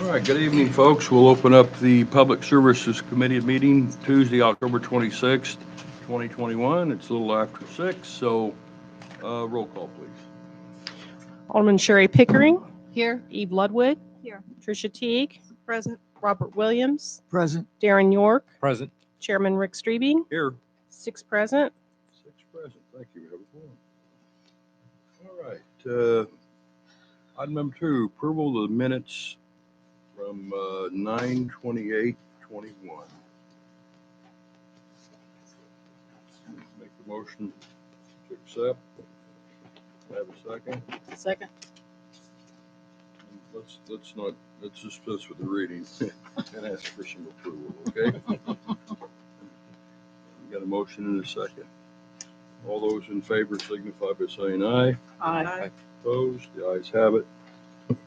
All right, good evening, folks. We'll open up the Public Services Committee meeting Tuesday, October 26th, 2021. It's a little after 6, so roll call, please. Alderman Sherry Pickering. Here. Eve Ludwig. Here. Tricia Teague. Present. Robert Williams. Present. Darren York. Present. Chairman Rick Strebe. Here. 6 present. 6 present. Thank you, everyone. All right. Item number 2, approval of the minutes from 9/28/21. Make the motion to accept. Have a second. Second. Let's dispense with the reading and ask for some approval, okay? We got a motion and a second. All those in favor signify by saying aye. Aye. Opposed? The ayes have it.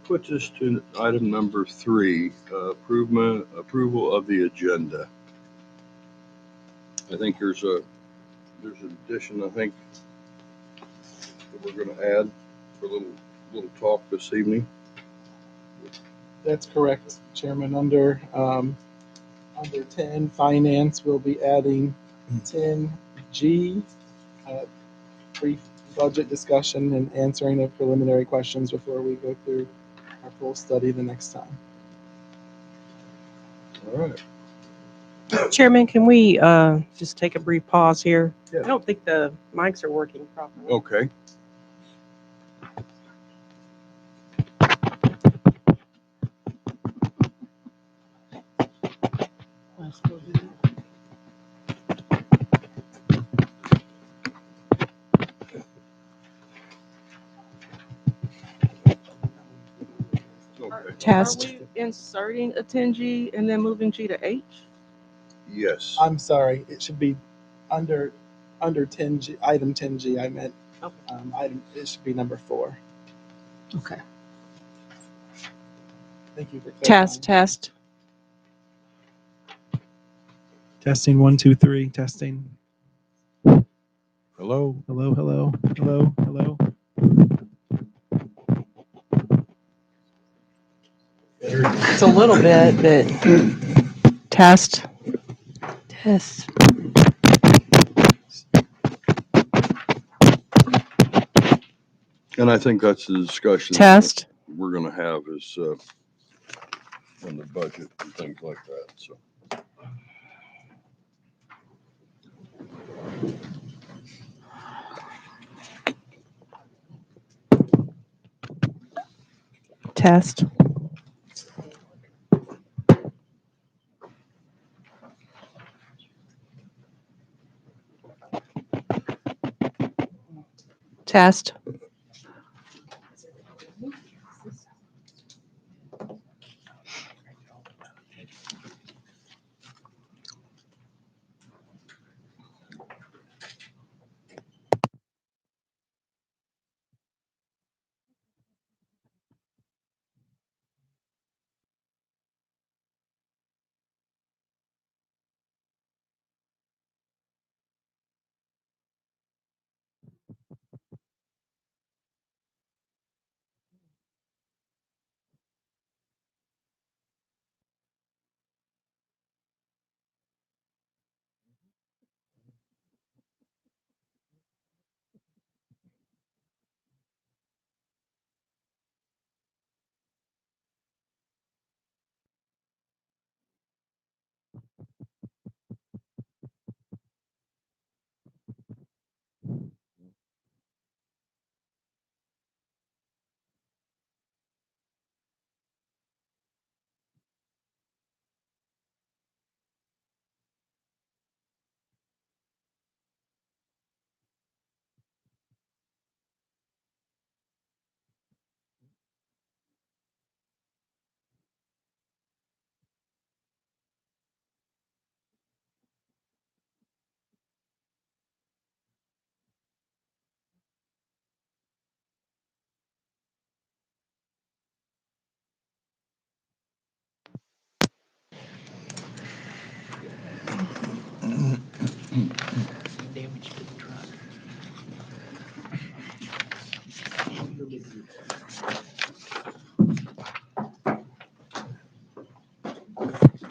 Puts us to item number 3, approval of the agenda. I think there's an addition, I think, that we're going to add for a little talk this evening. That's correct, Chairman. Under 10, Finance, we'll be adding 10G, brief budget discussion and answering of preliminary questions before we go through our full study the next time. All right. Chairman, can we just take a brief pause here? Yeah. I don't think the mics are working properly. Okay. Okay. Test. Are we inserting a 10G and then moving G to H? Yes. I'm sorry, it should be under 10G, item 10G, I meant. Okay. It should be number 4. Okay. Thank you for Test. Testing 1, 2, 3. Testing. Hello. Hello. It's a little bit, but test. And I think that's the discussion Test. we're going to have is on the budget and things like that. So. Test. Test.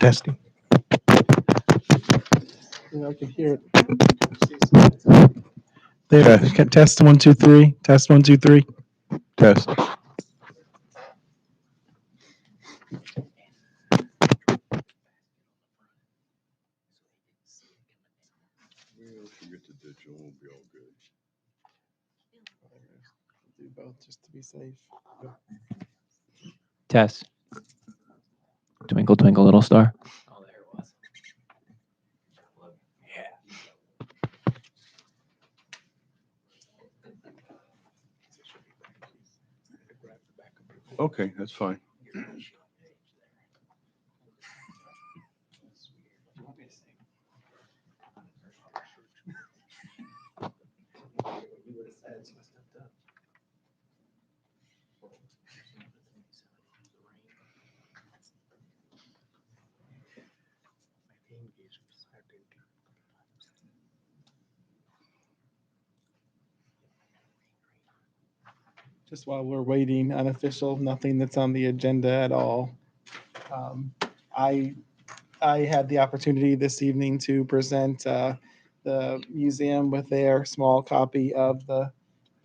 Testing. I can hear it. There. Test 1 2 3. Test 1 2 3. Test. Do both just to be safe. Test. Twinkle, twinkle, little star. Okay, that's fine. Just while we're waiting, unofficial, nothing that's on the agenda at all. I had the opportunity this evening to present the museum with their small copy of the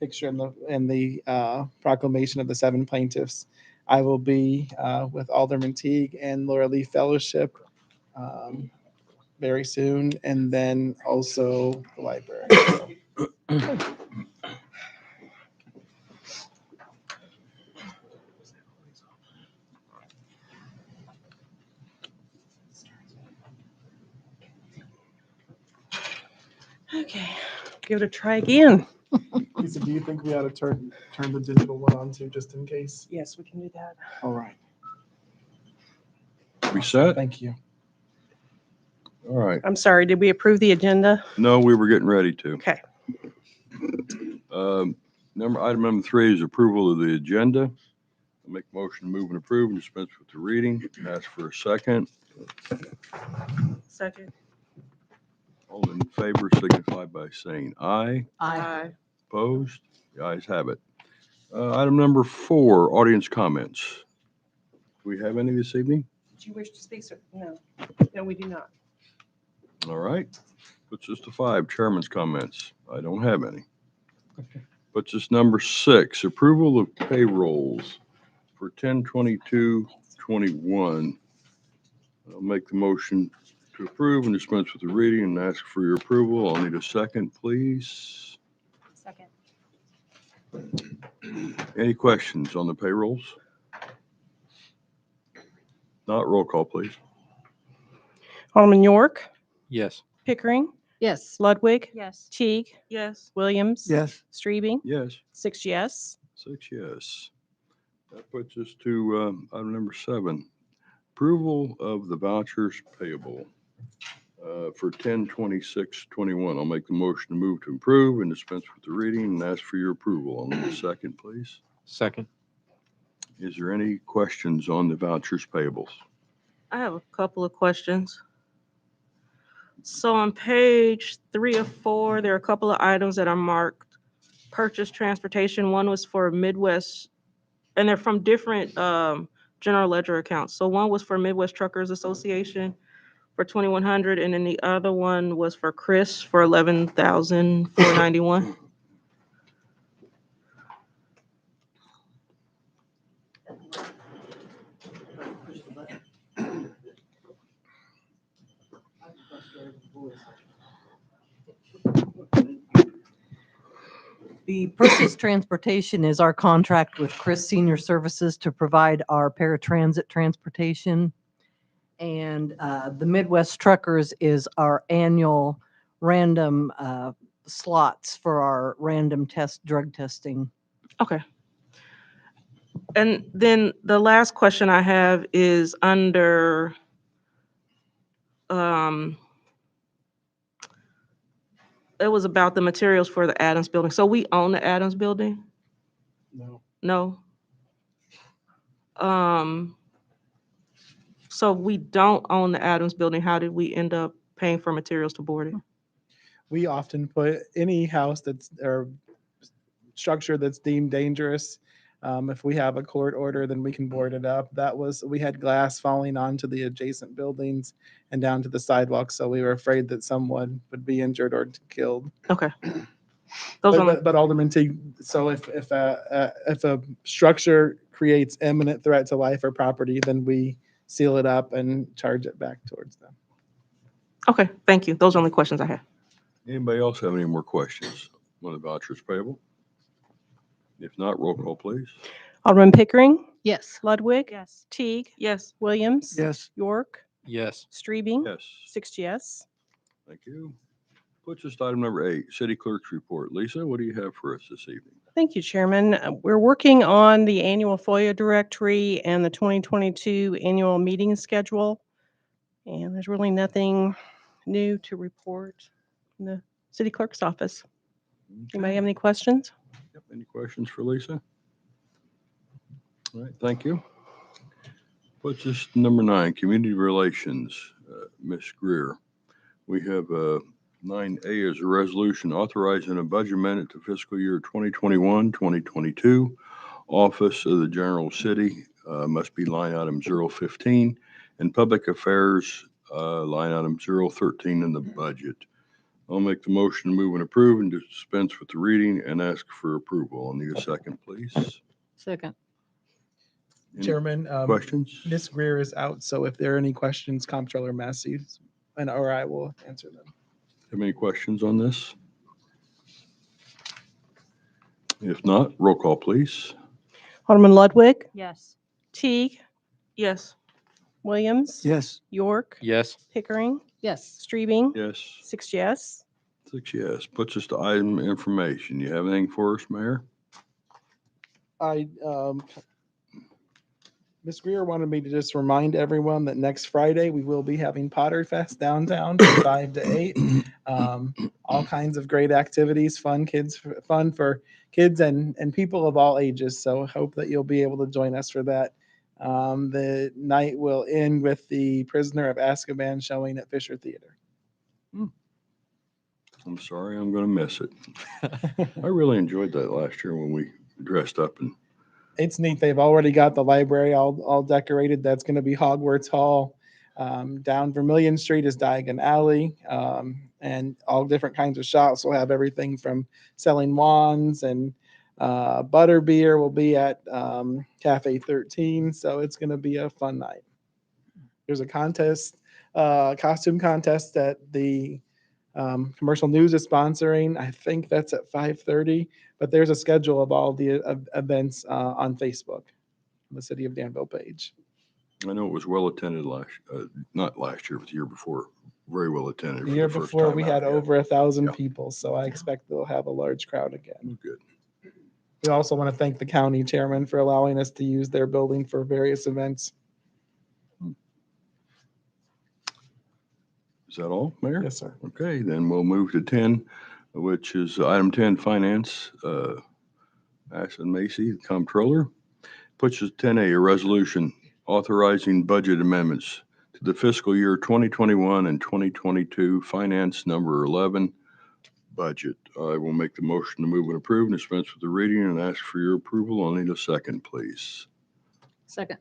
picture and the proclamation of the 7 plaintiffs. I will be with Alderman Teague and Laura Lee Fellowship very soon, and then also the library. So, Okay, give it a try again. Lisa, do you think we ought to turn the digital one on too, just in case? Yes, we can do that. All right. We set? Thank you. All right. I'm sorry, did we approve the agenda? No, we were getting ready to. Okay. Item number 3 is approval of the agenda. I'll make a motion to move and approve and dispense with the reading. Ask for a second. Second. All in favor signify by saying aye. Aye. Opposed? The ayes have it. Item number 4, audience comments. Do we have any this evening? Did you wish to speak, sir? No. No, we do not. All right. Puts us to 5, chairman's comments. I don't have any. Puts us number 6, approval of payrolls for 10/22/21. I'll make the motion to approve and dispense with the reading and ask for your approval. I'll need a second, please. Second. Any questions on the payrolls? Not, roll call, please. Alderman York, Yes. Pickering, Yes. Ludwig, Yes. Teague, Yes. Williams. Yes. Strebing, Yes. 6 yes. 6 yes. That puts us to item number 7, approval of the vouchers payable for 10/26/21. I'll make the motion to move to approve and dispense with the reading and ask for your approval. I'll need a second, please. Second. Is there any questions on the vouchers payables? I have a couple of questions. So on page 3 of 4, there are a couple of items that are marked purchase transportation. One was for Midwest, and they're from different general ledger accounts. So one was for Midwest Truckers Association for 2,100, and then the other one was for Chris for 11,491. The purchase transportation is our contract with Chris Senior Services to provide our paratransit transportation. And the Midwest Truckers is our annual random slots for our random drug testing. Okay. And then the last question I have is under it was about the materials for the Adams building. So we own the Adams building? No. No. So we don't own the Adams building. How did we end up paying for materials to board it? We often put any house or structure that's deemed dangerous If we have a court order, then we can board it up. We had glass falling onto the adjacent buildings and down to the sidewalk, so we were afraid that someone would be injured or killed. Okay. Those only, But Alderman Teague, so if a structure creates imminent threat to life or property, then we seal it up and charge it back towards them. okay, thank you. Those are only questions I have. Anybody else have any more questions on the vouchers payable? If not, roll call, please. Alderman Pickering, Yes. Ludwig, Yes. Teague, Yes. Williams, Yes. York, Yes. Streebing, Yes, 6 yes. thank you. Puts us to item number 8, City Clerk's report. Lisa, what do you have for us this evening? Thank you, Chairman. We're working on the annual FOIA directory and the 2022 annual meeting schedule. And there's really nothing new to report in the city clerk's office. Anybody have any questions? Yep, any questions for Lisa? All right, thank you. Puts us to number 9, Community Relations, Ms. Greer. We have 9A as a resolution authorizing a budget amendment to fiscal year 2021, 2022. Office of the General City must be line item 015, and Public Affairs line item 013 in the budget. I'll make the motion to move and approve and dispense with the reading and ask for approval. I'll need a second, please. Second. Any Chairman, questions? Ms. Greer is out, so if there are any questions, Comptroller Massey or I will answer them. Have any questions on this? If not, roll call, please. Alderman Ludwig, Yes. Teague, Yes. Williams, Yes. York, Yes. Pickering, Yes. Streebing, Yes, 6 yes. 6 yes. Puts us to item information. You have anything for us, Mayor? Ms. Greer wanted me to just remind everyone that next Friday we will be having Potter Fest downtown from 5 to 8. All kinds of great activities, fun for kids and people of all ages. So hope that you'll be able to join us for that. The night will end with the Prisoner of Azkaban showing at Fisher Theater. I'm sorry, I'm going to miss it. I really enjoyed that last year when we dressed up and It's neat. They've already got the library all decorated. That's going to be Hogwarts Hall. Down Vermilion Street is Diagon Alley, and all different kinds of shops will have everything from selling wands and butterbeer will be at Cafe 13. So it's going to be a fun night. There's a contest, costume contest that the Commercial News is sponsoring. I think that's at 5:30. But there's a schedule of all the events on Facebook, the City of Danville page. I know it was well attended not last year, but the year before, very well attended. The for year the first before, time we out, had yeah. over 1,000 Yeah. people, so I expect they'll have a large crowd again. Good. We also want to thank the county chairman for allowing us to use their building for various events. Is that all, Mayor? Yes, sir. Okay, then we'll move to 10, which is item 10, Finance. Ashton Macy, the Comptroller. Puts us 10A, a resolution authorizing budget amendments to the fiscal year 2021 and 2022 Finance Number 11 budget. I will make the motion to move and approve and dispense with the reading and ask for your approval. I'll need a second, please. Second.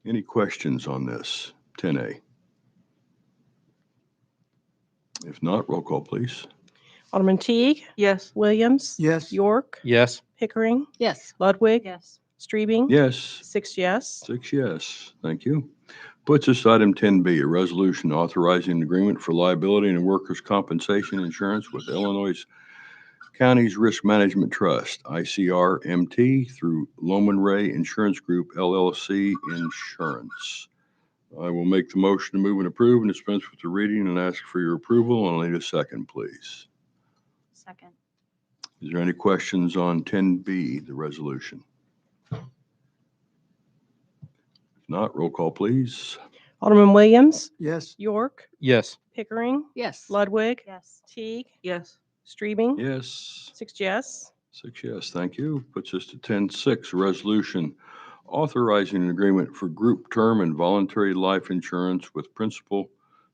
Any questions on this? 10A. If not, roll call, please. Alderman Teague, Yes. Williams, Yes. York, Yes. Pickering, Yes. Ludwig, Yes. Streebing, Yes. 6 yes. 6 yes. Thank you. Puts us to item 10B, a resolution authorizing an agreement for liability and workers' compensation insurance with Illinois Counties Risk Management Trust, ICR-MT, through Loman Ray Insurance Group, LLC Insurance. I will make the motion to move and approve and dispense with the reading and ask for your approval. I'll need a second, please. Second. Is there any questions on 10B, the resolution? If not, roll call, please. Alderman Williams, Yes. York, Yes. Pickering, Yes. Ludwig, Yes. Teague, Yes. Streebing, Yes. 6 yes. 6 yes, thank you. Puts us to 10.6, a resolution authorizing an agreement for group term and voluntary life insurance with principal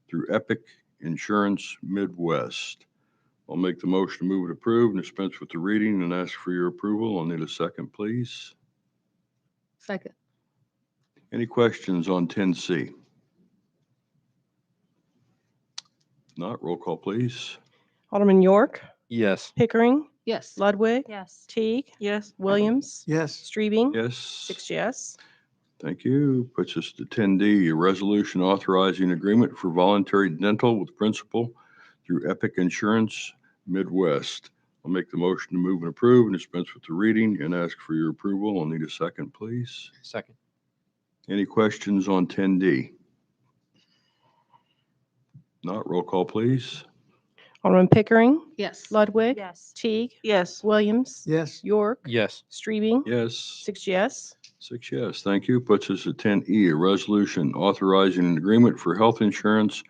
through Epic Insurance Midwest. I'll make the motion to move and approve and dispense with the reading and ask for your approval. I'll need a second, please. Second. Any questions on 10C? Not, roll call, please. Alderman York, Yes. Pickering, Yes. Ludwig, Yes. Teague, Yes. Williams, Yes. Streebing, Yes. 6 yes. Thank you. Puts us to 10D, a resolution authorizing agreement for voluntary dental with principal through Epic Insurance Midwest. I'll make the motion to move and approve and dispense with the reading and ask for your approval. I'll need a second, please. Second. Any questions on 10D? Not, roll call, please. Alderman Pickering, Yes. Ludwig, Yes. Teague, Yes. Williams, Yes. York, Yes. Streebing, Yes. 6 yes. 6 yes. Thank you. Puts us at 10E, a resolution authorizing an agreement for health insurance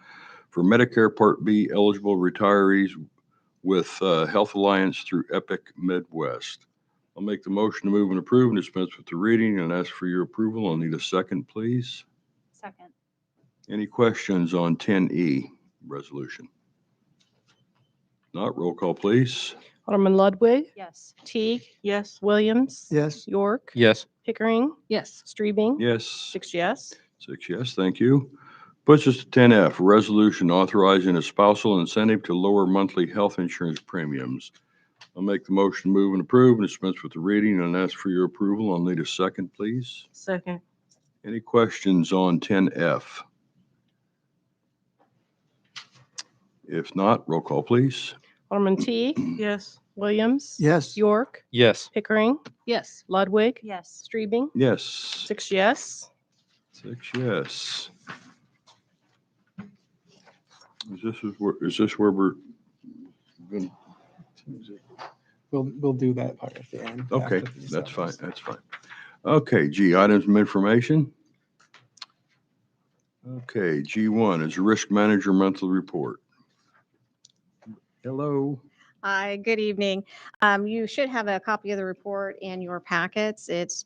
for Medicare Part B eligible retirees with Health Alliance through Epic Midwest. I'll make the motion to move and approve and dispense with the reading and ask for your approval. I'll need a second, please. Second. Any questions on 10E resolution? Not, roll call, please. Alderman Ludwig, Yes. Teague, Yes. Williams, Yes. York, Yes. Pickering, Yes. Streebing, Yes. 6 yes. 6 yes, thank you. Puts us to 10F, a resolution authorizing a spousal incentive to lower monthly health insurance premiums. I'll make the motion to move and approve and dispense with the reading and ask for your approval. I'll need a second, please. Second. Any questions on 10F? If not, roll call, please. Alderman Teague, Yes. Williams, Yes. York, Yes. Pickering, Yes. Ludwig, Yes. Streebing, Yes. 6 yes. 6 yes. Is this where we're going? We'll do that part at the end. Okay, after these that's fine, others. that's fine. Okay, G, items of information. Okay, G1 is Risk Manager Monthly Report. Hello. Hi, good evening. You should have a copy of the report in your packets. It's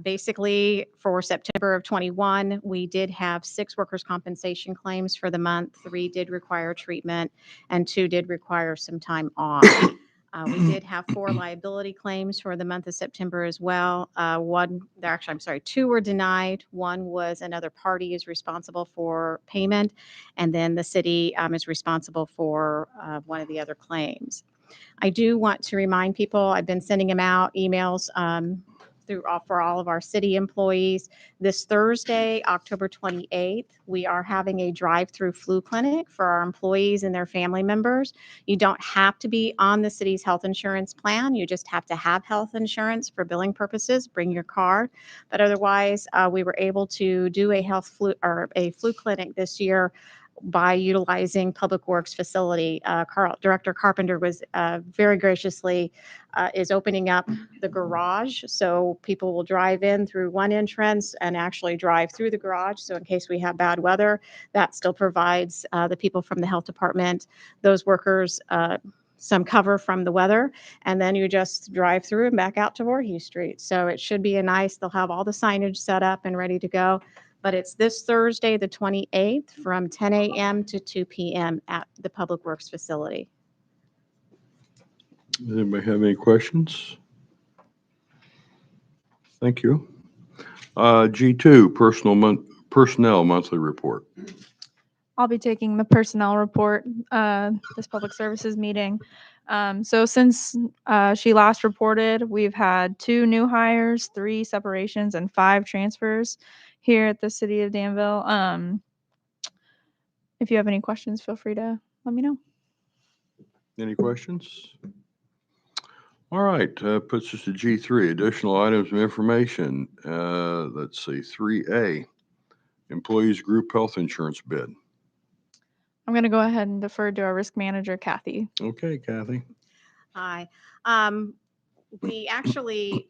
basically for September of 21. We did have 6 workers' compensation claims for the month. 3 did require treatment and 2 did require some time off. We did have 4 liability claims for the month of September as well. 2 were denied. 1 was another party is responsible for payment, and then the city is responsible for one of the other claims. I do want to remind people, I've been sending them out emails for all of our city employees. This Thursday, October 28th, we are having a drive-through flu clinic for our employees and their family members. You don't have to be on the city's health insurance plan. You just have to have health insurance for billing purposes. Bring your card. But otherwise, we were able to do a flu clinic this year by utilizing Public Works facility. Director Carpenter was very graciously is opening up the garage, so people will drive in through one entrance and actually drive through the garage. So in case we have bad weather, that still provides the people from the health department, those workers, some cover from the weather, and then you just drive through and back out to Voorhees Street. So it should be they'll have all the signage set up and ready to go. But it's this Thursday, the 28th, from 10 a.m. to 2 p.m. at the Public Works facility. Does anybody have any questions? Thank you. G2, Personnel Monthly Report. I'll be taking the personnel report, this public services meeting. So since she last reported, we've had 2 new hires, 3 separations, and 5 transfers here at the city of Danville. If you have any questions, feel free to let me know. Any questions? All right, puts us to G3, additional items of information. Let's see, 3A, Employees Group Health Insurance Bid. I'm going to go ahead and defer to our risk manager, Kathy. Okay, Kathy. Hi. We actually,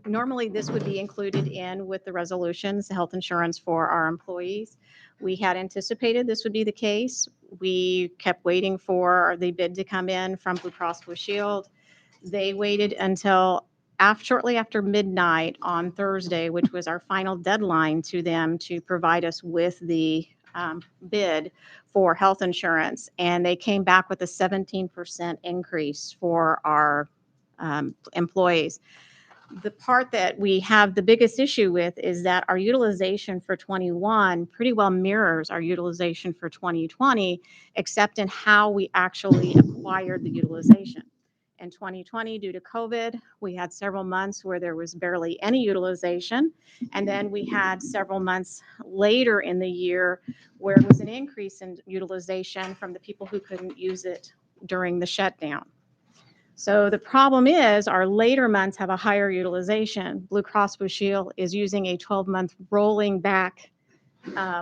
normally this would be included in with the resolutions, the health insurance for our employees. We had anticipated this would be the case. We kept waiting for the bid to come in from Blue Cross Blue Shield. They waited until shortly after midnight on Thursday, which was our final deadline to them to provide us with the bid for health insurance, and they came back with a 17% increase for our employees. The part that we have the biggest issue with is that our utilization for 21 pretty well mirrors our utilization for 2020, except in how we actually acquired the utilization. In 2020, due to COVID, we had several months where there was barely any utilization. And then we had several months later in the year where it was an increase in utilization from the people who couldn't use it during the shutdown. So the problem is our later months have a higher utilization. Blue Cross Blue Shield is using a 12-month rolling back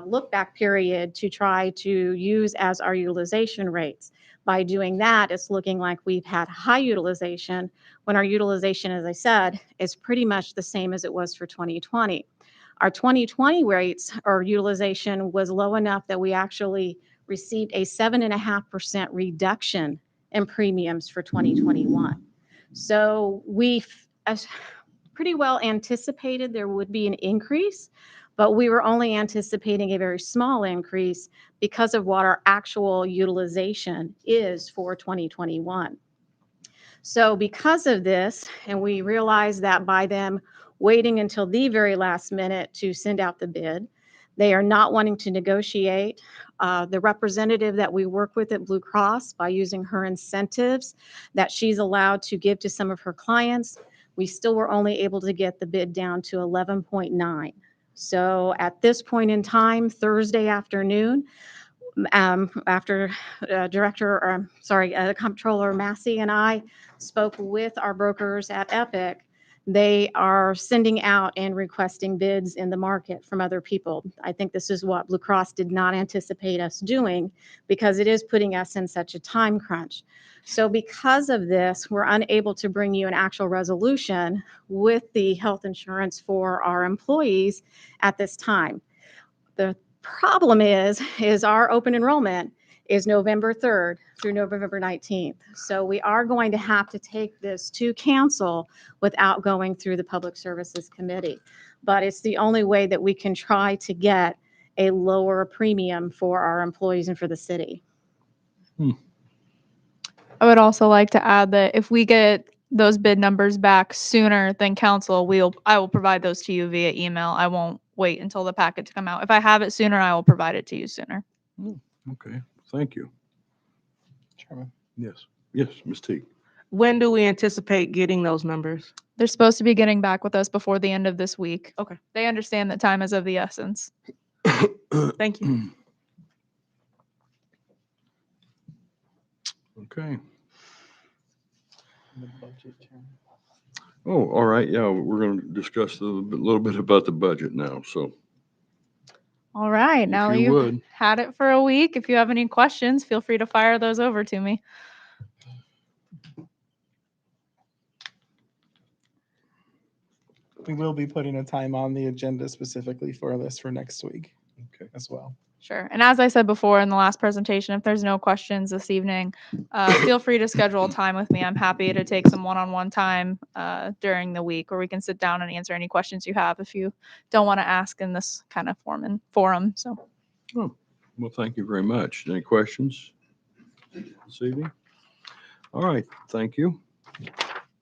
look back period to try to use as our utilization rates. By doing that, it's looking like we've had high utilization when our utilization, as I said, is pretty much the same as it was for 2020. Our 2020 rates or utilization was low enough that we actually received a 7.5% reduction in premiums for 2021. So we pretty well anticipated there would be an increase, but we were only anticipating a very small increase because of what our actual utilization is for 2021. So because of this, and we realized that by them waiting until the very last minute to send out the bid, they are not wanting to negotiate. The representative that we work with at Blue Cross, by using her incentives that she's allowed to give to some of her clients, we still were only able to get the bid down to 11.9. So at this point in time, Thursday afternoon, after Comptroller Massey and I spoke with our brokers at Epic, they are sending out and requesting bids in the market from other people. I think this is what Blue Cross did not anticipate us doing because it is putting us in such a time crunch. So because of this, we're unable to bring you an actual resolution with the health insurance for our employees at this time. The problem is our open enrollment is November 3rd through November 19th. So we are going to have to take this to council without going through the Public Services Committee. But it's the only way that we can try to get a lower premium for our employees and for the city. I would also like to add that if we get those bid numbers back sooner than council, I will provide those to you via email. I won't wait until the packet to come out. If I have it sooner, I will provide it to you sooner. Okay, thank you. Chairman. Yes, Ms. T. When do we anticipate getting those numbers? They're supposed to be getting back with us before the end of this week. Okay. They understand that time is of the essence. Thank you. Okay. The budget, Chairman. Oh, all right. Yeah, we're going to discuss a little bit about the budget now. So All right. if Now you you've would, had it for a week. If you have any questions, feel free to fire those over to me. We will be putting a time on the agenda specifically for this for next week okay. as well. Sure. And as I said before in the last presentation, if there's no questions this evening, feel free to schedule a time with me. I'm happy to take some one-on-one time during the week where we can sit down and answer any questions you have if you don't want to ask in this kind of forum. So, Oh, well, thank you very much. Any questions this evening? All right, thank you.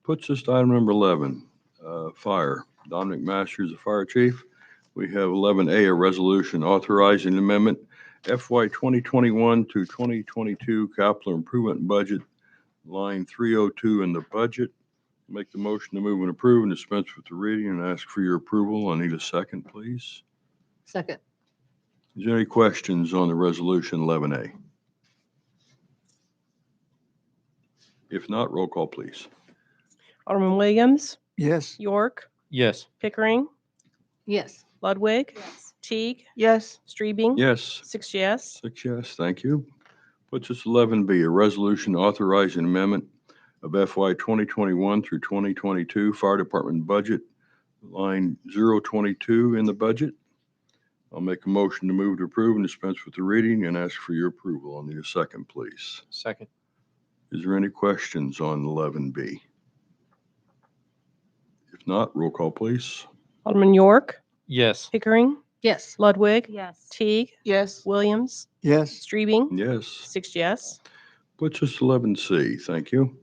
Puts us to item number 11, fire. Don McMaster, the fire chief. We have 11A, a resolution authorizing amendment FY 2021 to 2022 capital improvement budget, line 302 in the budget. Make the motion to move and approve and dispense with the reading and ask for your approval. I need a second, please. Second. Is there any questions on the resolution 11A? If not, roll call, please. Alderman Williams, Yes. York, Yes. Pickering, Yes. Ludwig, Yes. Teague, Yes. Streebing. Yes. 6 yes. 6 yes, thank you. Puts us 11B, a resolution authorizing amendment of FY 2021 through 2022 fire department budget, line 022 in the budget. I'll make a motion to move to approve and dispense with the reading and ask for your approval. I'll need a second, please. Second. Is there any questions on 11B? If not, roll call, please. Alderman York, Yes. Pickering, Yes. Ludwig, Yes. Teague, Yes. Williams, Yes. Streebing, Yes. 6 yes. Puts us 11C. Thank you.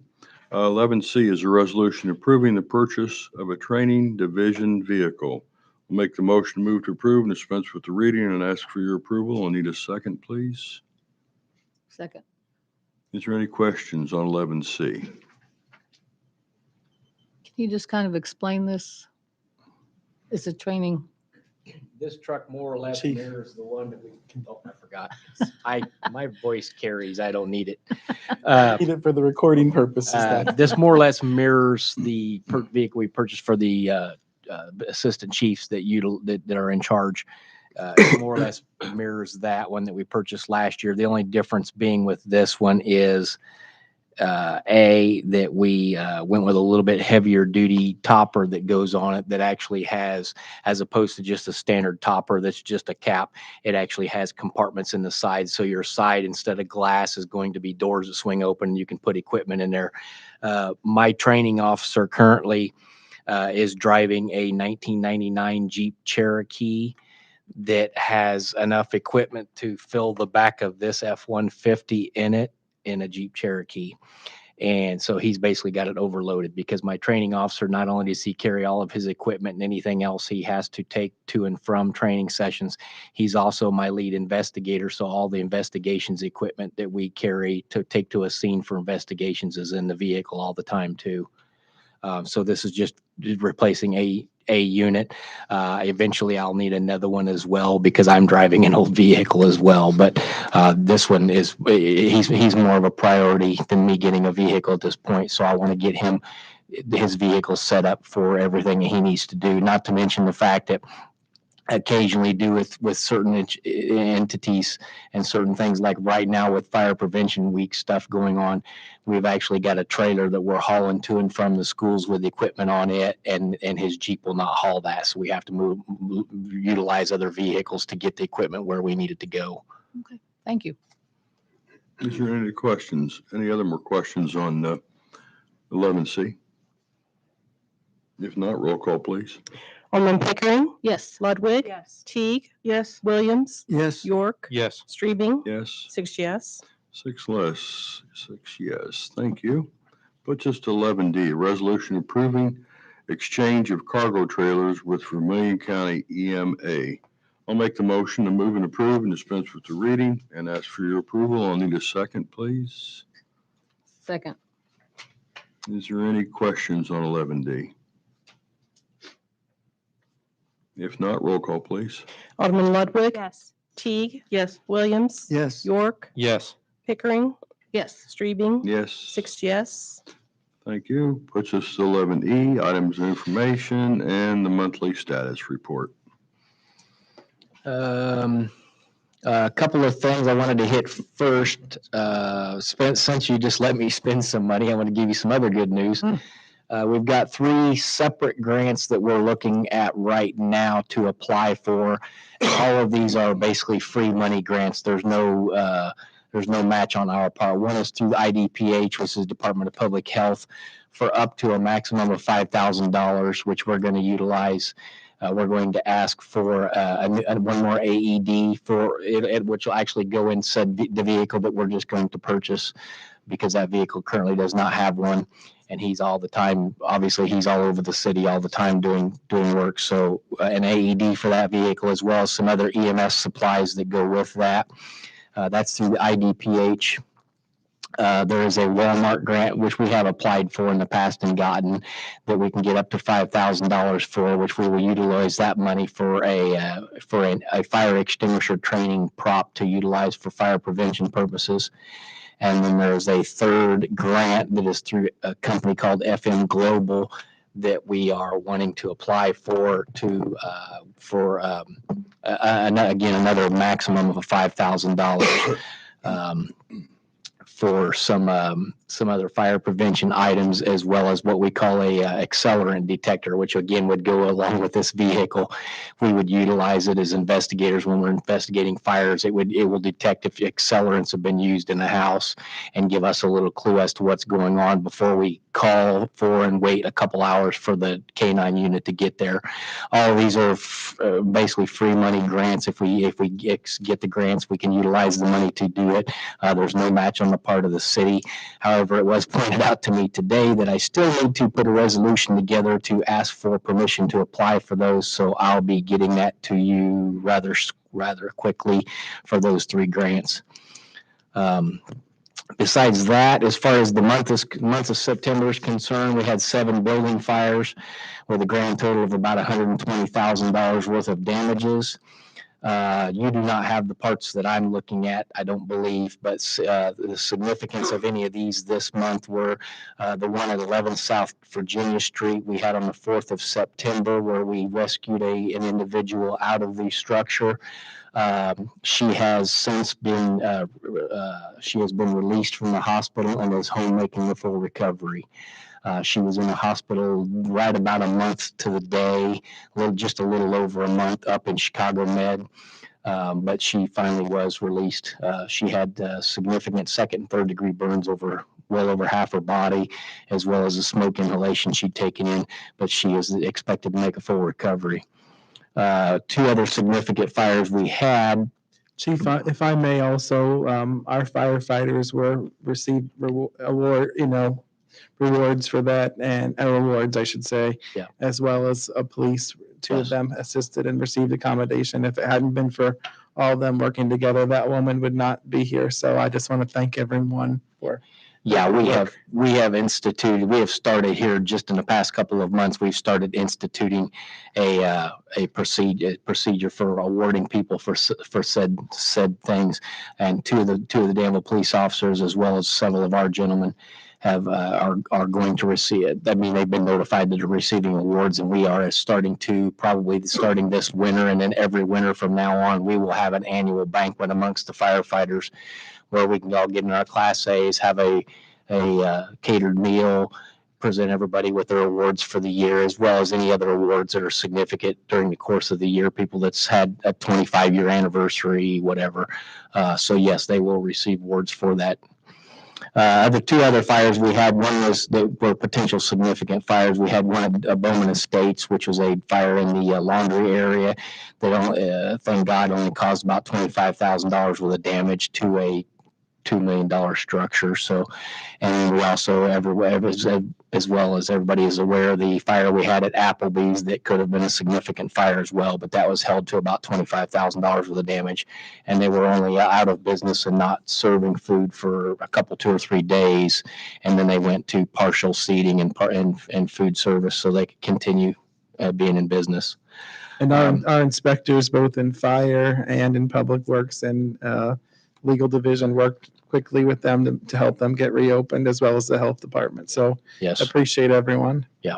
11C is a resolution approving the purchase of a training division vehicle. We'll make the motion, move to approve and dispense with the reading and ask for your approval. I'll need a second, please. Second. Is there any questions on 11C? Can you just kind of explain this? Is it training? This truck more or less Chief. mirrors the one that we, oh, I forgot. My voice carries, I don't need it. Need it for the recording purposes. then. This more or less mirrors the vehicle we purchased for the assistant chiefs that are in charge. It more or less mirrors that one that we purchased last year. The only difference being with this one is that we went with a little bit heavier duty topper that goes on it that actually has, as opposed to just a standard topper that's just a cap, it actually has compartments in the side. So your side, instead of glass, is going to be doors that swing open and you can put equipment in there. My training officer currently is driving a 1999 Jeep Cherokee that has enough equipment to fill the back of this F-150 in it, in a Jeep Cherokee. And so he's basically got it overloaded because my training officer, not only does he carry all of his equipment and anything else he has to take to and from training sessions, he's also my lead investigator. So all the investigations equipment that we carry to take to a scene for investigations is in the vehicle all the time too. So this is just replacing a unit. Eventually I'll need another one as well because I'm driving an old vehicle as well. But this one is, he's more of a priority than me getting a vehicle at this point. So I want to get his vehicle set up for everything he needs to do, not to mention the fact that occasionally do with certain entities and certain things, like right now with Fire Prevention Week stuff going on, we've actually got a trailer that we're hauling to and from the schools with equipment on it, and his Jeep will not haul that, so we have to utilize other vehicles to get the equipment where we need it to go. Okay, thank you. Is there any questions? Any other more questions on 11C? If not, roll call, please. Alderman Pickering, Yes. Ludwig, Yes. Teague, Yes. Williams, Yes. York, Yes. Streebing, Yes. 6 yes. 6 less, 6 yes. Thank you. Puts us to 11D, a resolution approving exchange of cargo trailers with Vermilion County EMA. I'll make the motion to move and approve and dispense with the reading and ask for your approval. I'll need a second, please. Second. Is there any questions on 11D? If not, roll call, please. Alderman Ludwig, Yes. Teague, Yes. Williams, Yes. York, Yes. Pickering, Yes. Streebing, Yes. 6 yes. Thank you. Puts us to 11E, items of information and the monthly status report. A couple of things I wanted to hit first. Since you just let me spend some money, I want to give you some other good news. We've got 3 separate grants that we're looking at right now to apply for. All of these are basically free money grants. There's no match on our part. One is through the IDPH, which is Department of Public Health, for up to a maximum of $5,000, which we're going to utilize. We're going to ask for one more AED for it, which will actually go inside the vehicle that we're just going to purchase, because that vehicle currently does not have one. And he's all the time, obviously he's all over the city all the time doing work. So an AED for that vehicle, as well as some other EMS supplies that go with that. That's through the IDPH. There is a Walmart grant, which we have applied for in the past and gotten, that we can get up to $5,000 for, which we will utilize that money for a fire extinguisher training prop to utilize for fire prevention purposes. And then there's a third grant that is through a company called FM Global that we are wanting to apply for again, another maximum of $5,000 for some other fire prevention items, as well as what we call a accelerant detector, which again would go along with this vehicle. We would utilize it as investigators when we're investigating fires. It will detect if accelerants have been used in the house and give us a little clue as to what's going on before we call for and wait a couple hours for the K-9 unit to get there. All of these are basically free money grants. If we get the grants, we can utilize the money to do it. There's no match on the part of the city. However, it was pointed out to me today that I still need to put a resolution together to ask for permission to apply for those. So I'll be getting that to you rather quickly for those 3 grants. Besides that, as far as the month of September is concerned, we had 7 building fires with a grand total of about $120,000 worth of damages. You do not have the parts that I'm looking at, I don't believe, but the significance of any of these this month were the one at 11 South Virginia Street we had on the 4th of September, where we rescued an individual out of the structure. She has since been released from the hospital and is home making a full recovery. She was in the hospital right about a month to the day, just a little over a month up in Chicago Med, but she finally was released. She had significant 2nd and 3rd degree burns well over half her body, as well as a smoke inhalation she'd taken in, but she is expected to make a full recovery. 2 other significant fires we had. Chief, if I may also, our firefighters received rewards for that, and rewards, I should say, Yeah. as well as police. 2 of Yes. them assisted and received accommodation. If it hadn't been for all of them working together, that woman would not be here. So I just want to thank everyone for. Yeah, we have started here just in the past couple of months. We've started instituting a procedure for awarding people for said things, and two of the Danville police officers, as well as several of our gentlemen, are going to receive it. I mean, they've been notified that they're receiving awards, and we are starting this winter, and then every winter from now on, we will have an annual banquet amongst the firefighters, where we can all get in our Class A's, have a catered meal, present everybody with their awards for the year, as well as any other awards that are significant during the course of the year, people that's had a 25-year anniversary, whatever. So yes, they will receive awards for that. The 2 other fires we had, they were potential significant fires. We had one at Bowman Estates, which was a fire in the laundry area that, thank God, only caused about $25,000 worth of damage to a $2 million structure. So, and we also, as well as everybody is aware, the fire we had at Applebee's that could have been a significant fire as well, but that was held to about $25,000 worth of damage, and they were only out of business and not serving food for a couple, 2 or 3 days, and then they went to partial seating and food service so they could continue being in business. And our inspectors, both in fire and in public works and legal division, worked quickly with them to help them get reopened, as well as the health department. So yes, appreciate everyone. Yeah.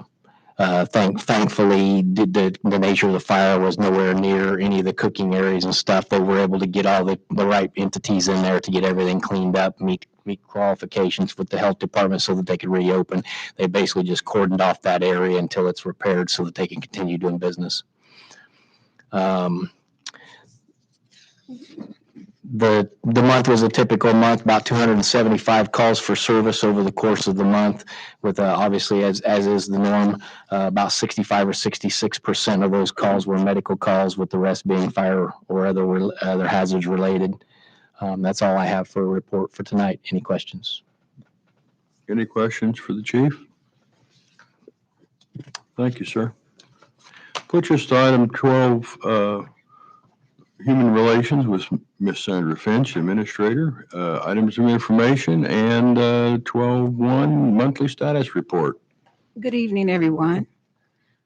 Thankfully, the nature of the fire was nowhere near any of the cooking areas and stuff. They were able to get all the right entities in there to get everything cleaned up, meet qualifications with the health department so that they could reopen. They basically just cordoned off that area until it's repaired so that they can continue doing business. The month was a typical month, about 275 calls for service over the course of the month, with obviously, as is the norm, about 65 or 66% of those calls were medical calls, with the rest being fire or other hazards related. That's all I have for a report for tonight. Any questions? Any questions for the chief? Thank you, sir. Put us to item 12, Human Relations with Miss Sandra Finch, Administrator, items of information, and 12.1 monthly status report. Good evening, everyone.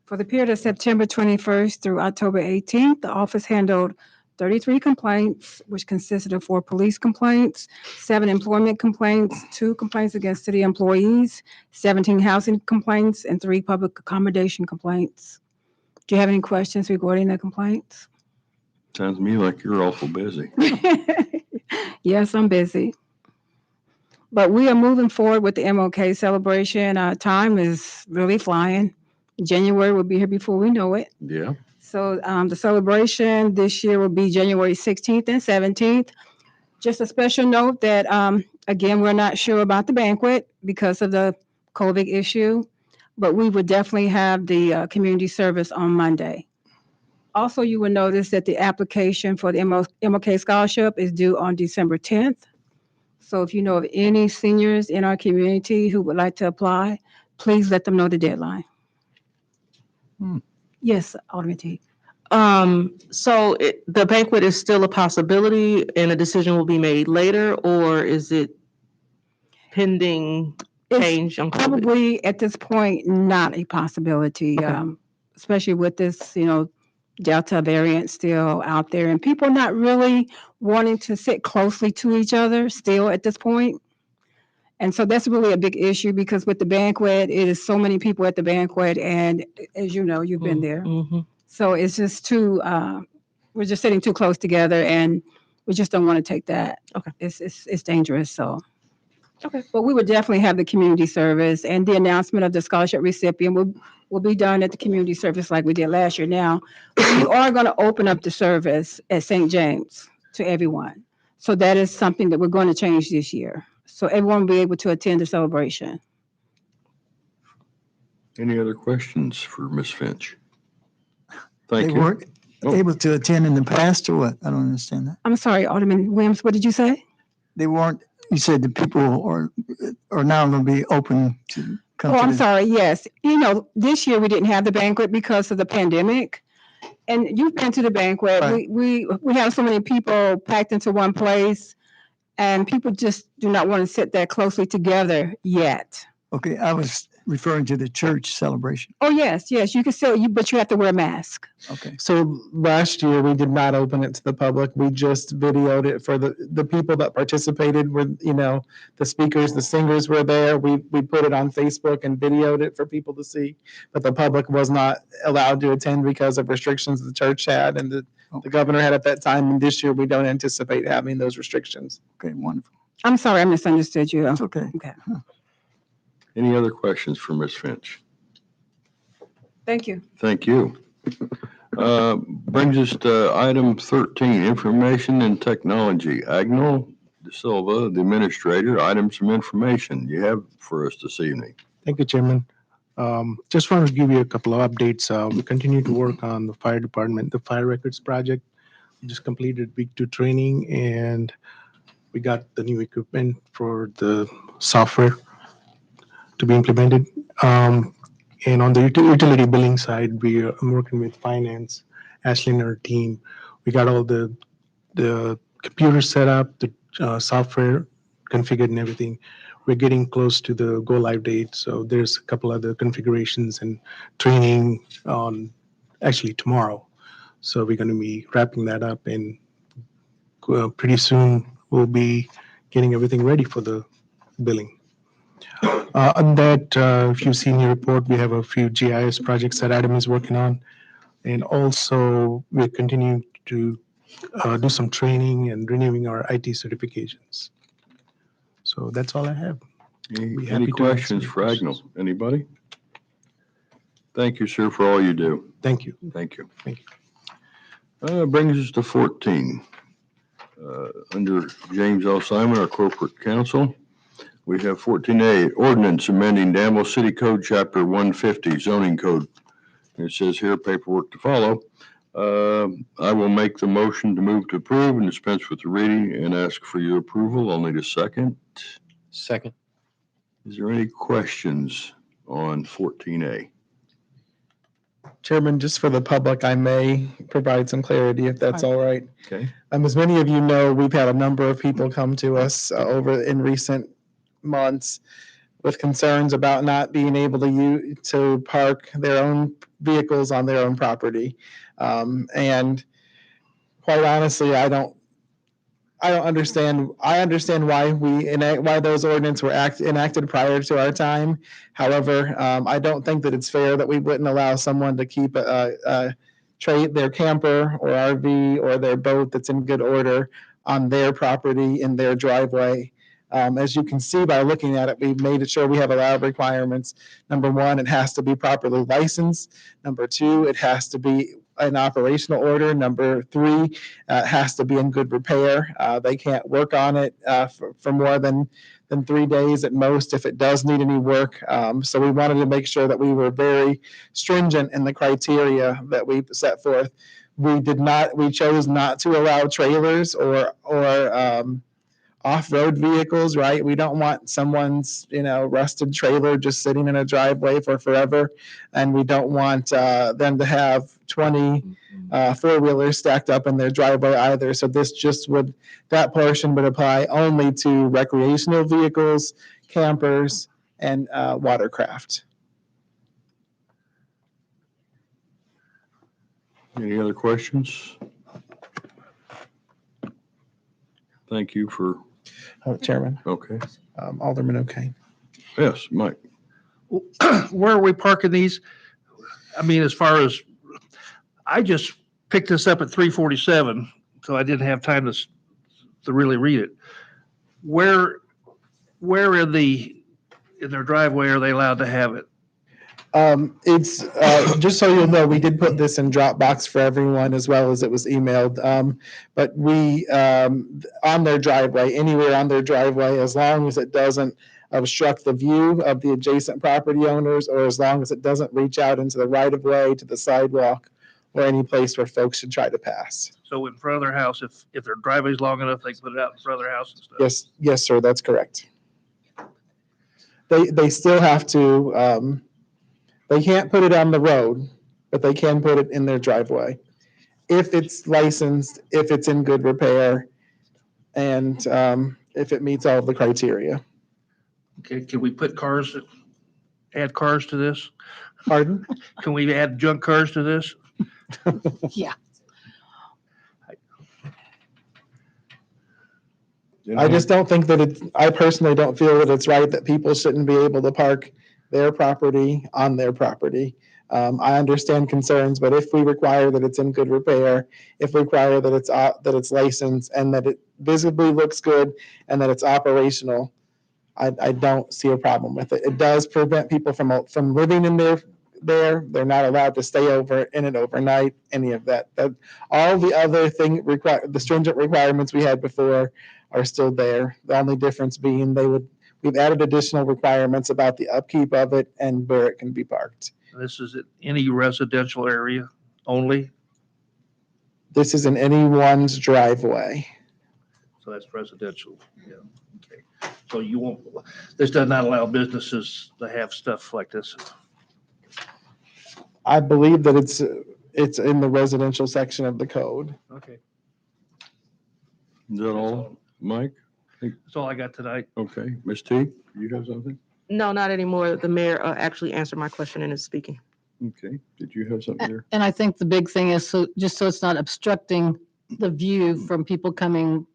For the period of September 21st through October 18th, the office handled 33 complaints, which consisted of 4 police complaints, 7 employment complaints, 2 complaints against city employees, 17 housing complaints, and 3 public accommodation complaints. Do you have any questions regarding the complaints? Sounds to me like you're awful busy. Yes, I'm busy. But we are moving forward with the Mlk celebration. Our time is really flying. January will be here before we know it. Yeah. So the celebration this year will be January 16th and 17th. Just a special note that, again, we're not sure about the banquet because of the COVID issue, but we would definitely have the community service on Monday. Also, you will notice that the application for the Mlk Scholarship is due on December 10th. So if you know of any seniors in our community who would like to apply, please let them know the deadline. Yes, Alderman T. So the banquet is still a possibility and a decision will be made later, or is it pending It's change on COVID? probably at this point not a possibility, Okay. especially with this, Delta variant still out there and people not really wanting to sit closely to each other still at this point. And so that's really a big issue because with the banquet, it is so many people at the banquet. And as you know, you've been there. Mm-hmm. So it's just we're just sitting too close together and we just don't want to take that. Okay. It's dangerous. So. Okay. But we would definitely have the community service and the announcement of the scholarship recipient will be done at the community service like we did last year. Now, we are going to open up the service at St. James to everyone. So that is something that we're going to change this year. So everyone will be able to attend the celebration. Any other questions for Ms. Finch? Thank They you. weren't Oh. able to attend in the past or what? I don't understand that. I'm sorry, Alderman Williams, what did you say? They weren't, you said the people are now going to be open to come Oh, to I'm the- sorry. Yes. This year we didn't have the banquet because of the pandemic. And you've been to the banquet. Right. We have so many people packed into one place and people just do not want to sit that closely together yet. Okay, I was referring to the church celebration. Oh, yes, you can still, but you have to wear a mask. Okay. So last year, we did not open it to the public. We just videoed it for the people that participated were, the speakers, the singers were there. We put it on Facebook and videoed it for people to see. But the public was not allowed to attend because of restrictions the church had and the governor had at that time. And this year, we don't anticipate having those restrictions. Okay, wonderful. I'm sorry, I misunderstood you. It's okay. Okay. Any other questions for Ms. Finch? Thank you. Thank you. Brings us to item 13, Information and Technology. Agnell De Silva, the administrator, items of information you have for us this evening. Thank you, Chairman. Just wanted to give you a couple of updates. We continue to work on the fire department, the fire records project. We just completed week 2 training and we got the new equipment for the software to be implemented. And on the utility billing side, we are working with finance, Ashley and her team. We got all the computers set up, the software configured and everything. We're getting close to the go live date. So there's a couple other configurations and training on actually tomorrow. So we're going to be wrapping that up and pretty soon we'll be getting everything ready for the billing. On that, if you've seen your report, we have a few GIS projects that Adam is working on. And also we're continuing to do some training and renewing our IT certifications. So that's all I have. Any happy to questions answer for questions. Agnell? Anybody? Thank you, sir, for all you do. Thank you. Thank you. Thank you. Brings us to 14. Under James L. Simon, our corporate counsel, we have 14A, ordinance amending Danville City Code, Chapter 150, zoning code. It says here, paperwork to follow. I will make the motion to move to approve and dispense with the reading and ask for your approval. I'll need a second. Second. Is there any questions on 14A? Chairman, just for the public, I may provide some clarity if that's all right. Okay. As many of you know, we've had a number of people come to us over in recent months with concerns about not being able to park their own vehicles on their own property. And quite honestly, I don't understand. I understand why why those ordinances were enacted prior to our time. However, I don't think that it's fair that we wouldn't allow someone to keep their camper or RV or their boat that's in good order on their property in their driveway. As you can see by looking at it, we've made sure we have a lot of requirements. Number one, it has to be properly licensed. Number two, it has to be in operational order. Number three, it has to be in good repair. They can't work on it for more than than 3 days at most if it does need any work. So we wanted to make sure that we were very stringent in the criteria that we set forth. We chose not to allow trailers or off-road vehicles, right? We don't want someone's, rusted trailer just sitting in a driveway for forever. And we don't want them to have 20 four-wheelers stacked up in their driveway either. So that portion would apply only to recreational vehicles, campers, and watercraft. Any other questions? Thank you for, Chairman, okay. Alderman O'Kane. Yes, Mike. Where are we parking these? I mean, as far as, I just picked this up at 3:47, so I didn't have time to really read it. Where in their driveway are they allowed to have it? It's just so you'll know, we did put this in Dropbox for everyone as well as it was emailed. But we, on their driveway, anywhere on their driveway, as long as it doesn't obstruct the view of the adjacent property owners, or as long as it doesn't reach out into the right of way, to the sidewalk, or any place where folks should try to pass. So in front of their house, if their driveway's long enough, they can put it out in front of their house and stuff? Yes, sir, that's correct. They still have to, they can't put it on the road, but they can put it in their driveway. If it's licensed, if it's in good repair, and if it meets all of the criteria. Okay, can we add cars to this? Pardon? Can we add junk cars to this? Yeah. I just don't think that I personally don't feel that it's right that people shouldn't be able to park their property on their property. I understand concerns, but if we require that it's in good repair, if we require that it's licensed and that it visibly looks good and that it's operational, I don't see a problem with it. It does prevent people from living in there. They're not allowed to stay over in it overnight, any of that. All the other the stringent requirements we had before are still there. The only difference being we've added additional requirements about the upkeep of it and where it can be parked. This is in any residential area only, This is in anyone's driveway. so that's residential. Yeah. Okay. So this does not allow businesses to have stuff like this. I believe that it's in the residential section of the code. Okay. Is that all, Mike? That's all I got tonight. Okay. Ms. T, you have something? No, not anymore. The mayor actually answered my question in his speaking. Okay. Did you have something there? And I think the big thing is so it's not obstructing the view from people coming,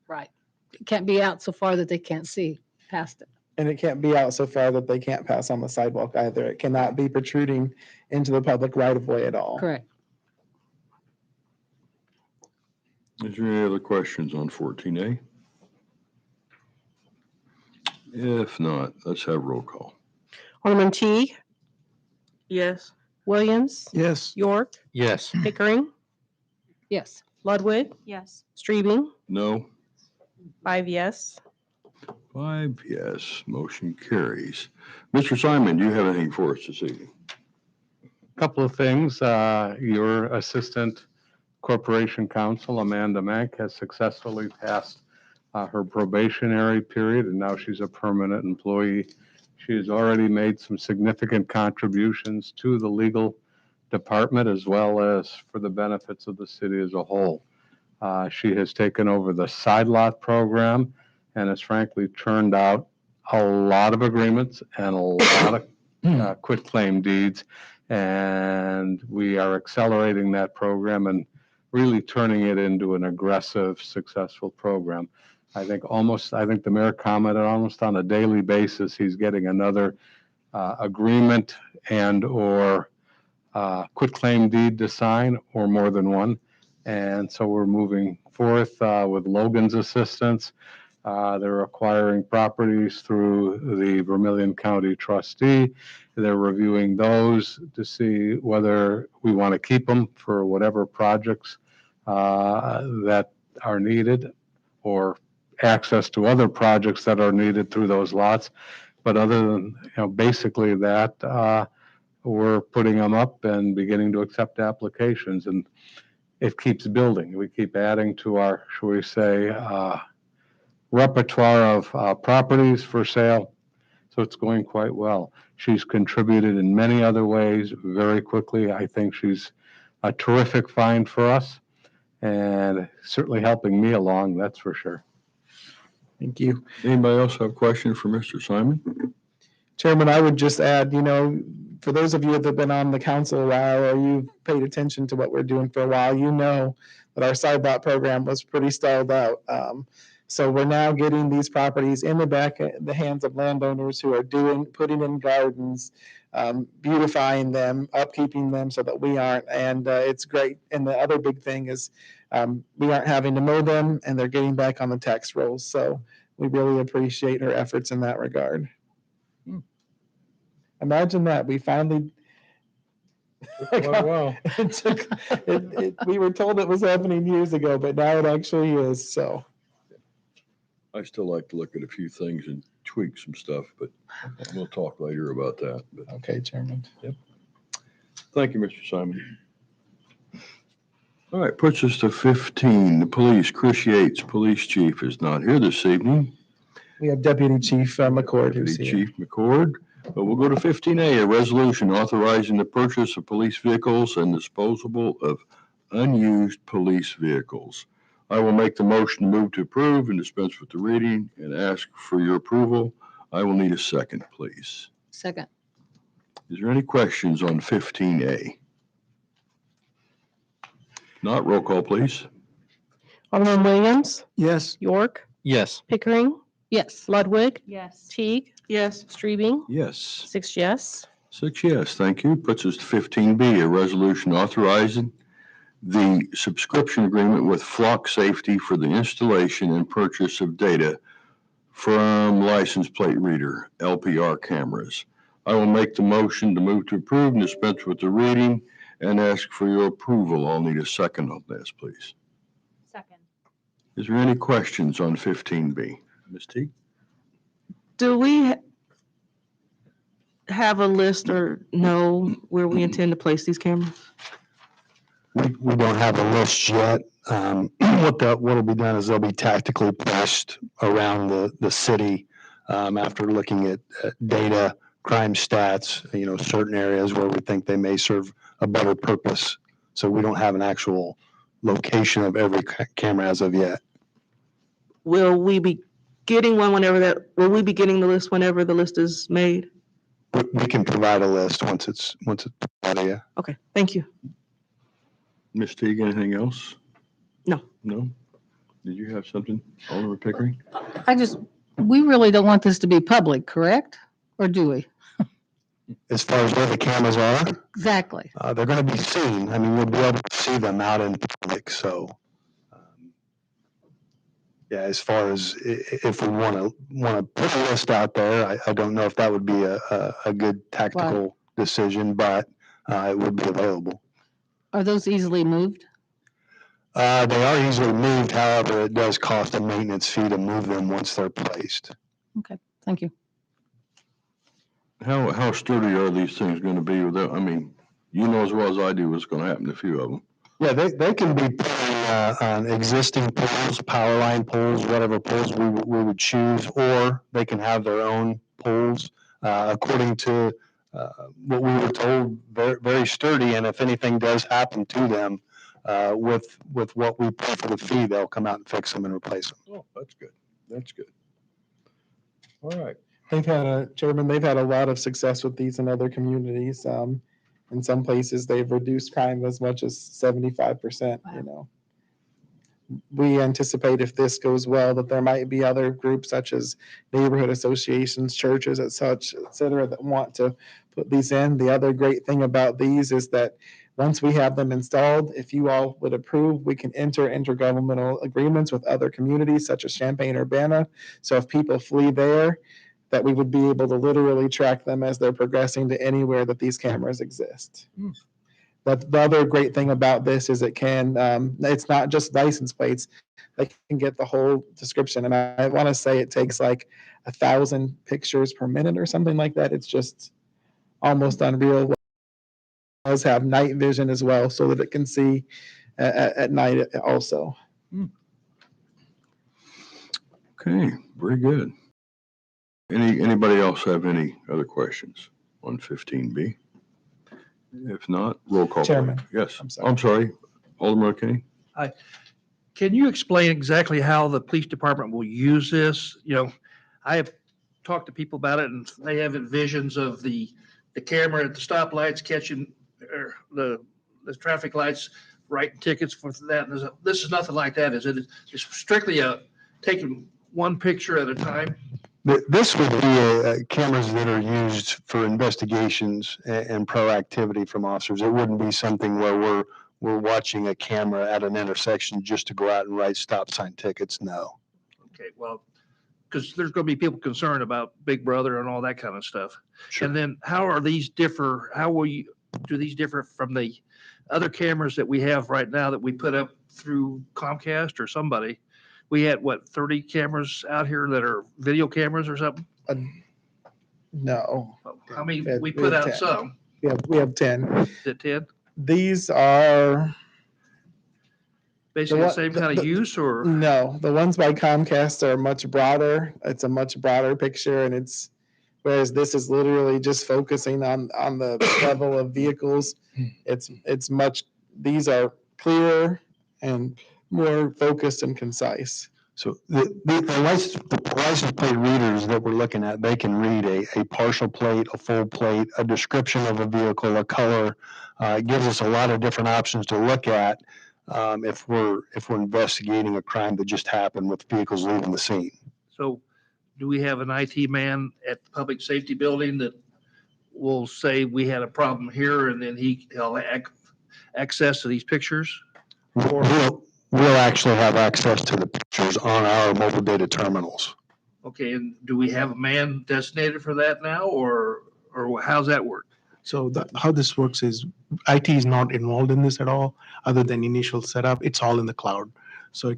right. It can't be out so far that they can't see past it. And it can't be out so far that they can't pass on the sidewalk either. It cannot be protruding into the public right of way at all. Correct. Is there any other questions on 14A? If not, let's have roll call. Alderman T, Yes. Williams, Yes. York, Yes. Pickering, Yes. Ludwig, Yes. Streebing, No? 5 yes. 5 yes. Motion carries. Mr. Simon, do you have anything for us this evening? Couple of things. Your Assistant Corporation Counsel, Amanda Mlk, has successfully passed her probationary period, and now she's a permanent employee. She has already made some significant contributions to the legal department as well as for the benefits of the city as a whole. She has taken over the side lot program and has frankly turned out a lot of agreements and a lot of quitclaim deeds. And we are accelerating that program and really turning it into an aggressive, successful program. I think the mayor commented almost on a daily basis, he's getting another agreement and or quitclaim deed to sign, or more than one. And so we're moving forth with Logan's assistance. They're acquiring properties through the Vermilion County trustee. They're reviewing those to see whether we want to keep them for whatever projects that are needed, or access to other projects that are needed through those lots. But other than, basically that, we're putting them up and beginning to accept applications, and it keeps building. We keep adding to our, shall we say, repertoire of properties for sale. So it's going quite well. She's contributed in many other ways very quickly. I think she's a terrific find for us and certainly helping me along, that's for sure. Thank you. Anybody else have a question for Mr. Simon? Chairman, I would just add, for those of you that have been on the council a while, or you've paid attention to what we're doing for a while, you know that our sidebot program was pretty stalled out. So we're now getting these properties in the hands of landowners who are putting in gardens, beautifying them, upkeeping them so that we aren't, and it's great. And the other big thing is we aren't having to mow them, and they're getting back on the tax rolls. So we really appreciate her efforts in that regard. Imagine that. We finally. Wow. We were told it was happening years ago, but now it actually is. So I still like to look at a few things and tweak some stuff, but we'll talk later about that. But okay, Chairman. Yep. Thank you, Mr. Simon. All right, puts us to 15. The police, Chris Yates, police chief, is not here this evening. We have Deputy Chief McCord who's Deputy here. Chief McCord. But we'll go to 15A, a resolution authorizing the purchase of police vehicles and disposable of unused police vehicles. I will make the motion to move to approve and dispense with the reading and ask for your approval. I will need a second, please. Second. Is there any questions on 15A? Not, roll call, please. Alderman Williams, Yes. York, Yes. Pickering, Yes. Ludwig, Yes. Teague, Yes. Strebing, Yes. 6 yes. 6 yes, thank you. Puts us to 15B, a resolution authorizing the subscription agreement with Flock Safety for the installation and purchase of data from license plate reader, LPR cameras. I will make the motion to move to approve and dispense with the reading and ask for your approval. I'll need a second on this, please. Second. Is there any questions on 15B? Ms. Teague? Do we have a list or know where we intend to place these cameras? We don't have a list yet. What'll be done is they'll be tactically placed around the city after looking at data, crime stats, certain areas where we think they may serve a better purpose. So we don't have an actual location of every camera as of yet. Will we be getting will we be getting the list whenever the list is made? We can provide a list once it's out of you. Okay, thank you. Ms. Teague, anything else? No. No? Did you have something, Alderman Pickering? We really don't want this to be public, correct? Or do we? As far as where the cameras are, Exactly. they're going to be seen. I mean, we'll be able to see them out in public. So, yeah, as far as if we want to put a list out there, I don't know if that would be a good tactical decision, but it would be available. Are those easily moved? They are easily moved. However, it does cost a maintenance fee to move them once they're placed. Okay, thank you. How sturdy are these things going to be without, I mean, you know as well as I do what's going to happen to a few of them. Yeah, they can be put on existing poles, power line poles, whatever poles we would choose, or they can have their own poles. According to what we were told, very, very sturdy, and if anything does happen to them, with what we pay for the fee, they'll come out and fix them and replace them. Oh, that's good. That's good. All right. Chairman, they've had a lot of success with these in other communities. In some places, they've reduced crime as much as 75%. Wow. We anticipate if this goes well, that there might be other groups such as neighborhood associations, churches, et cetera, that want to put these in. The other great thing about these is that once we have them installed, if you all would approve, we can enter intergovernmental agreements with other communities such as Champaign-Urbana. So if people flee there, that we would be able to literally track them as they're progressing to anywhere that these cameras exist. But the other great thing about this is it can, it's not just license plates. They can get the whole description. And I want to say it takes like 1,000 pictures per minute or something like that. It's just almost unreal. It does have night vision as well, so that it can see at night also. Okay, very good. Anybody else have any other questions on 15B? If not, roll call. Chairman. Please. Yes, I'm sorry. Alderman O'Kenny? Can you explain exactly how the police department will use this? You know, I have talked to people about it and they have visions of the camera at the stoplights catching or the traffic lights, writing tickets for that. And this is nothing like that, is it? It's strictly taking one picture at a time. This would be cameras that are used for investigations and proactivity from officers. It wouldn't be something where we're watching a camera at an intersection just to go out and write stop sign tickets. No. Okay, well, because there's going to be people concerned about Big Brother and all that kind of stuff. Sure. And then how are these differ? How will you do these differ from the other cameras that we have right now that we put up through Comcast or somebody? We had, what, 30 cameras out here that are video cameras or something? No. How many? We We put have out 10. some. We have 10. Is it 10? These are, Basically the same kind of use or? no, the ones by Comcast are much broader. It's a much broader picture, and whereas this is literally just focusing on the level of vehicles. It's much, these are clearer and more focused and concise. So the license plate readers that we're looking at, they can read a partial plate, a full plate, a description of a vehicle, a color. It gives us a lot of different options to look at if we're investigating a crime that just happened with vehicles leaving the scene. So do we have an IT man at the public safety building that will say we had a problem here and then he'll access to these pictures? We'll actually have access to the pictures on our mobile data terminals. Okay, and do we have a man designated for that now or how's that work? So how this works is IT is not involved in this at all, other than initial setup. It's all in the cloud. So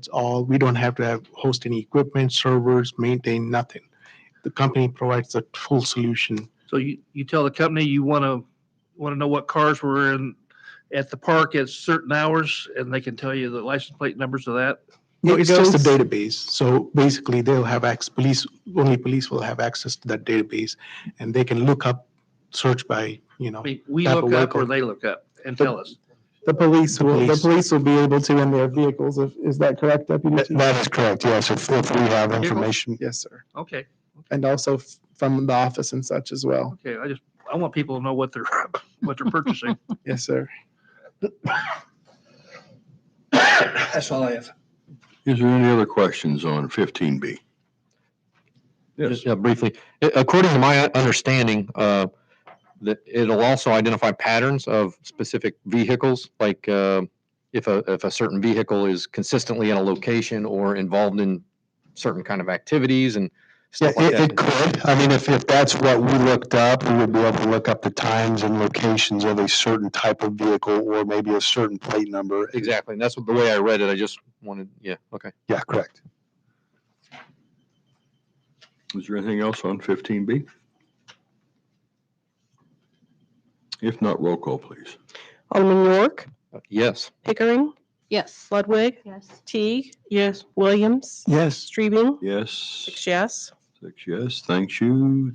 we don't have to host any equipment, servers, maintain, nothing. The company provides a full solution. So you tell the company you want to know what cars were in at the park at certain hours, and they can tell you the license plate numbers of that? No, it's just a database. So basically, they'll have access. Only police will have access to that database, and they can look up, search by I mean, we type of look up vehicle. or they look up and tell us. The police will be able to in their vehicles. Is that correct, Deputy Chief? That is correct, yes, if we have information. Yes, sir. Okay, And also from the office and such as well. okay. I want people to know what they're purchasing. Yes, sir. That's all I have. Is there any other questions on 15B? Yes. Just briefly, according to my understanding, that it'll also identify patterns of specific vehicles, like if a certain vehicle is consistently in a location or involved in certain kind of activities and Yeah, stuff like it that. could. I mean, if that's what we looked up, we would be able to look up the times and locations of a certain type of vehicle or maybe a certain plate number. Exactly, and that's the way I read it. I just wanted, yeah, okay. Yeah, correct. Is there anything else on 15B? If not, roll call, please. Alderman York, Yes. Pickering, Yes. Ludwig, Yes. Teague, Yes. Williams, Yes. Streebing, Yes. 6 yes. 6 yes. Thank you.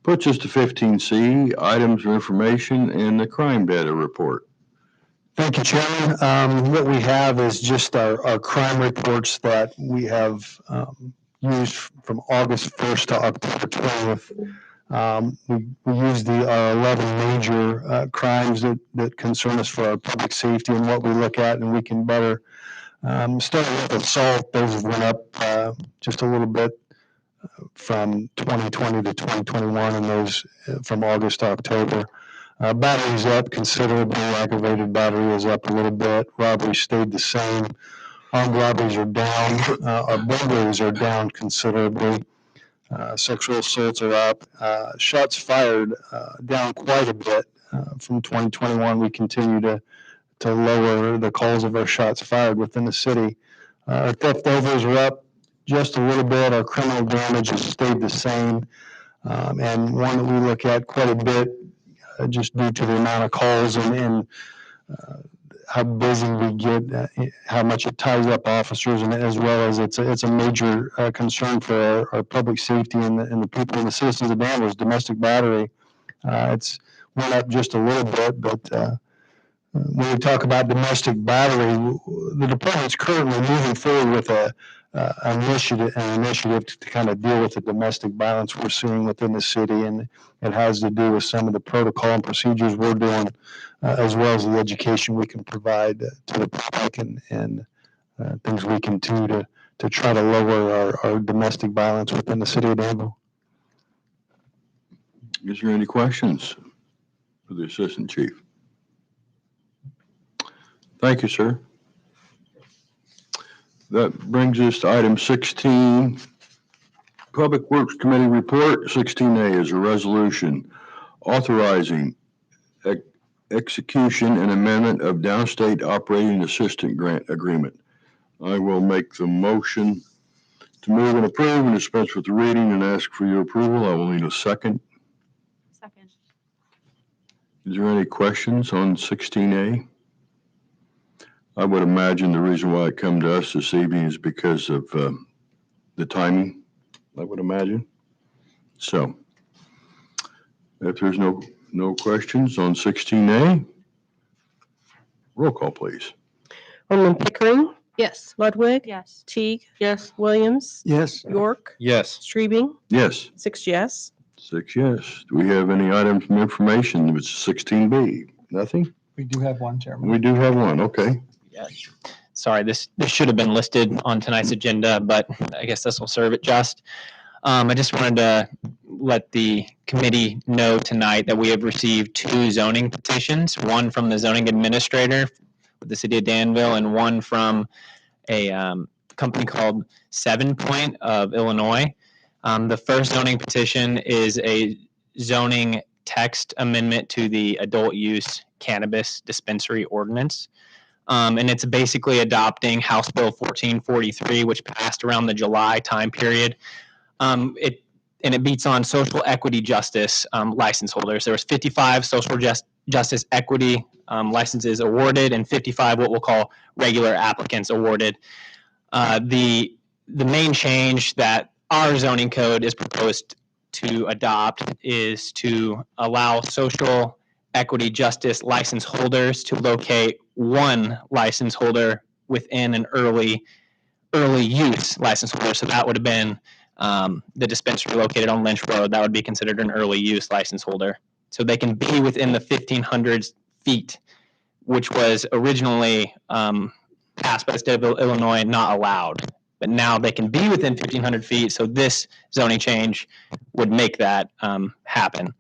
Puts us to 15C, items of information and the crime data report. Thank you, Chairman. What we have is just our crime reports that we have used from August 1st to October 20th. We use the 11 major crimes that concern us for our public safety and what we look at, and we can better start with assault. Those went up just a little bit from 2020 to 2021, and those from August to October. Battery's up considerably. Aggravated battery is up a little bit. Robbery stayed the same. Armed robberies are down. Our burglaries are down considerably. Sexual assaults are up. Shots fired down quite a bit from 2021. We continue to lower the calls of our shots fired within the city. Our theft overs are up just a little bit. Our criminal damage has stayed the same. And one that we look at quite a bit just due to the amount of calls and how busy we get, how much it ties up officers, and as well as it's a major concern for our public safety and the people and the citizens of Danville is domestic battery. It's went up just a little bit, but when we talk about domestic battery, the department's currently moving forward with an initiative to kind of deal with the domestic violence we're seeing within the city, and it has to do with some of the protocol and procedures we're doing, as well as the education we can provide to the public and things we can do to try to lower our domestic violence within the city of Danville. Is there any questions for the Assistant Chief? Thank you, sir. That brings us to item 16, Public Works Committee report. 16A is a resolution authorizing execution and amendment of downstate operating assistant grant agreement. I will make the motion to move and approve and dispense with the reading and ask for your approval. I will need a second. Second. Is there any questions on 16A? I would imagine the reason why it come to us this evening is because of the timing, I would imagine. So if there's no questions on 16A, roll call, please. Alderman Pickering, Yes. Ludwig, Yes. Teague, Yes. Williams, Yes. York, Yes. Strebing, Yes. 6 yes. 6 yes. Do we have any items from information? It's 16B. Nothing? We do have one, Chairman. We do have one. Okay. Yes. Sorry, this should have been listed on tonight's agenda, but I guess this will serve it just. I just wanted to let the committee know tonight that we have received 2 zoning petitions, one from the zoning administrator with the city of Danville and one from a company called 7 Point of Illinois. The first zoning petition is a zoning text amendment to the adult use cannabis dispensary ordinance. And it's basically adopting House Bill 1443, which passed around the July time period. It beats on social equity justice license holders. There was 55 social justice equity licenses awarded and 55 what we'll call regular applicants awarded. The main change that our zoning code is proposed to adopt is to allow social equity justice license holders to locate one license holder within an early use license holder. So that would have been the dispensary located on Lynch Road. That would be considered an early use license holder. So they can be within the 1,500 feet, which was originally passed by the state of Illinois, not allowed. But now they can be within 1,500 feet. So this zoning change would make that happen.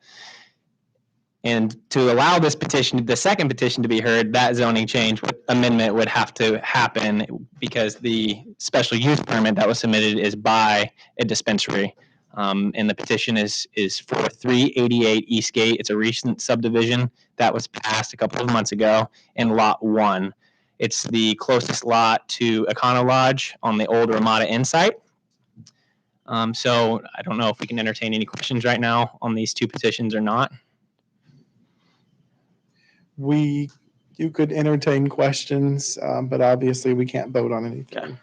And to allow this petition, the second petition to be heard, that zoning change amendment would have to happen because the special use permit that was submitted is by a dispensary. And the petition is for 388 Eastgate. It's a recent subdivision that was passed a couple of months ago in Lot 1. It's the closest lot to Econo Lodge on the old Ramada Inn site. So I don't know if we can entertain any questions right now on these 2 petitions or not. You could entertain questions, but obviously we can't vote on anything.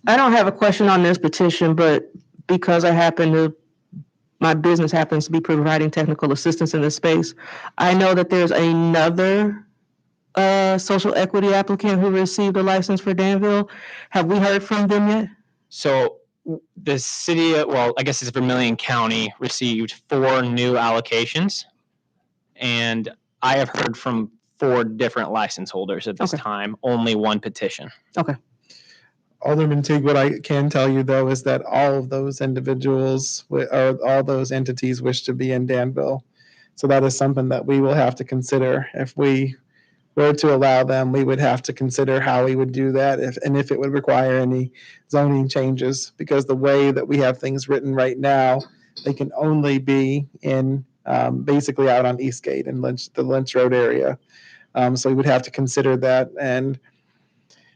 I don't have a question on this petition, but because my business happens to be providing technical assistance in this space, I know that there's another social equity applicant who received a license for Danville. Have we heard from them yet? So the city, well, I guess it's Vermilion County, received 4 new allocations. And I have heard from 4 different license holders at this time, only 1 petition. Okay. Alderman Teague, what I can tell you though is that all of those individuals or all those entities wish to be in Danville. So that is something that we will have to consider if we were to allow them, we would have to consider how we would do that and if it would require any zoning changes, because the way that we have things written right now, they can only be in basically out on Eastgate and the Lynch Road area. So we would have to consider that. And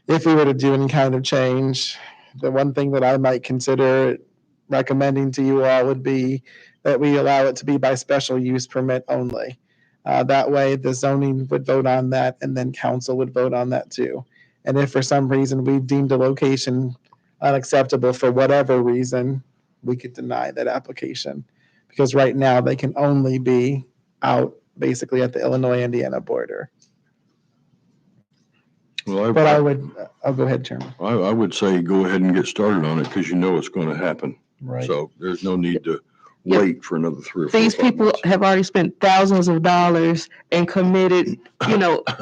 if we were to do any kind of change, the one thing that I might consider recommending to you all would be that we allow it to be by special use permit only. That way the zoning would vote on that and then council would vote on that too. And if for some reason we deemed a location unacceptable for whatever reason, we could deny that application. Because right now they can only be out basically at the Illinois-Indiana border. Well, But I would, I'll go ahead, Chairman. I would say go ahead and get started on it because you know it's going to happen. Right. So there's no need to Yep. wait for another 3 or 4. These 5 people months. have already spent thousands of dollars and committed,